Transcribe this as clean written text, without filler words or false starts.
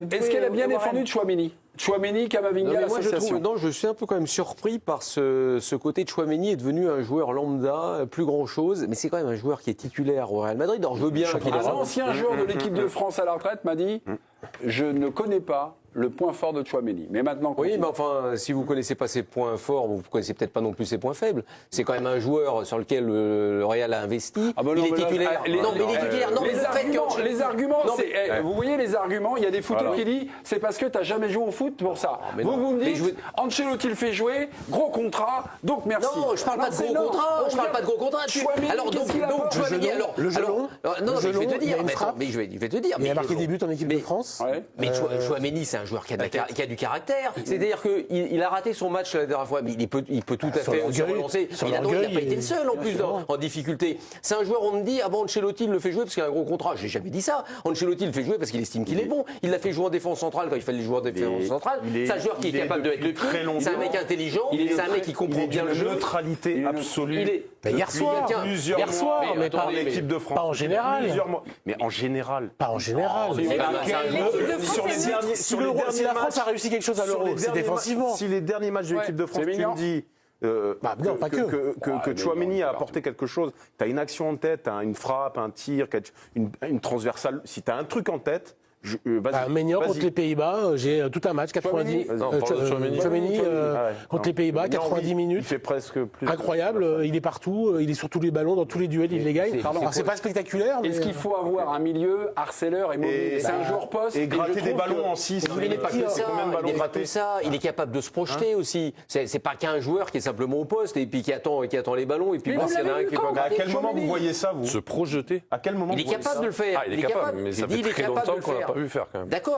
Est-ce qu'elle a bien défendu Tchouaméni? Tchouaméni, Camavinga, l'association. Non, je suis un peu quand même surpris par ce côté. Tchouaméni est devenu un joueur lambda, plus grand chose, mais c'est quand même un joueur qui est titulaire au Real Madrid. Alors je veux bien qu'il Un ancien joueur de l'équipe de France à la retraite m'a dit je ne connais pas le point fort de Tchouaméni. Mais maintenant, oui, mais enfin, si vous ne connaissez pas ses points forts, vous ne connaissez peut-être pas non plus ses points faibles. C'est quand même un joueur sur lequel le Real a investi. Ah bah non, il est titulaire. Non, mais il est titulaire. Non, les arguments, vous voyez les arguments, il y a des footeux qui disent c'est parce que tu n'as jamais joué au foot pour ça. Vous me dites, Ancelotti le fait jouer, gros contrat, donc merci. Non, je ne parle pas de gros contrat. Je parle pas de gros contrat. Alors donc Tchouaméni, le gelon. Non, mais je vais te dire. Mais je vais te dire. Il a marqué des buts en équipe de France. Mais Tchouaméni, c'est un joueur qui a du caractère. C'est-à-dire qu'il a raté son match la dernière fois, mais il peut tout à fait se relancer. Il n'a pas été le seul en plus en difficulté. C'est un joueur, on me dit, ah bon, Ancelotti le fait jouer parce qu'il a un gros contrat. J'ai jamais dit ça. Ancelotti le fait jouer parce qu'il estime qu'il est bon. Il l'a fait jouer en défense centrale quand il fallait jouer en défense centrale. C'est un joueur qui est capable de mettre le pied. C'est un mec intelligent. C'est un mec qui comprend bien le jeu. Neutralité absolue. Hier soir, mais pas en équipe de France. Pas en général. Mais en général. Pas en général. Si la France a réussi quelque chose à l'Euro, c'est défensivement. Si les derniers matchs de l'équipe de France, tu me dis que Tchouaméni a apporté quelque chose, tu as une action en tête, tu as une frappe, un tir, une transversale, si tu as un truc en tête, Maignan contre les Pays-Bas, j'ai tout un match, 90 Tchouaméni contre les Pays-Bas, 90 minutes. Il fait presque plus. Incroyable, il est partout, il est sur tous les ballons, dans tous les duels, il les gagne. Alors c'est pas spectaculaire. Est-ce qu'il faut avoir un milieu harceleur et mobile? C'est un joueur poste. Et gratter des ballons en 6. Il n'est pas que ça. Il est capable de se projeter aussi. C'est pas qu'un joueur qui est simplement au poste et puis qui attend les ballons et puis voir s'il y en a un qui est pas. À quel moment vous voyez ça, vous? Se projeter. À quel moment? Il est capable de le faire. Il est capable, mais ça fait très longtemps qu'on l'a pas vu faire quand même. D'accord.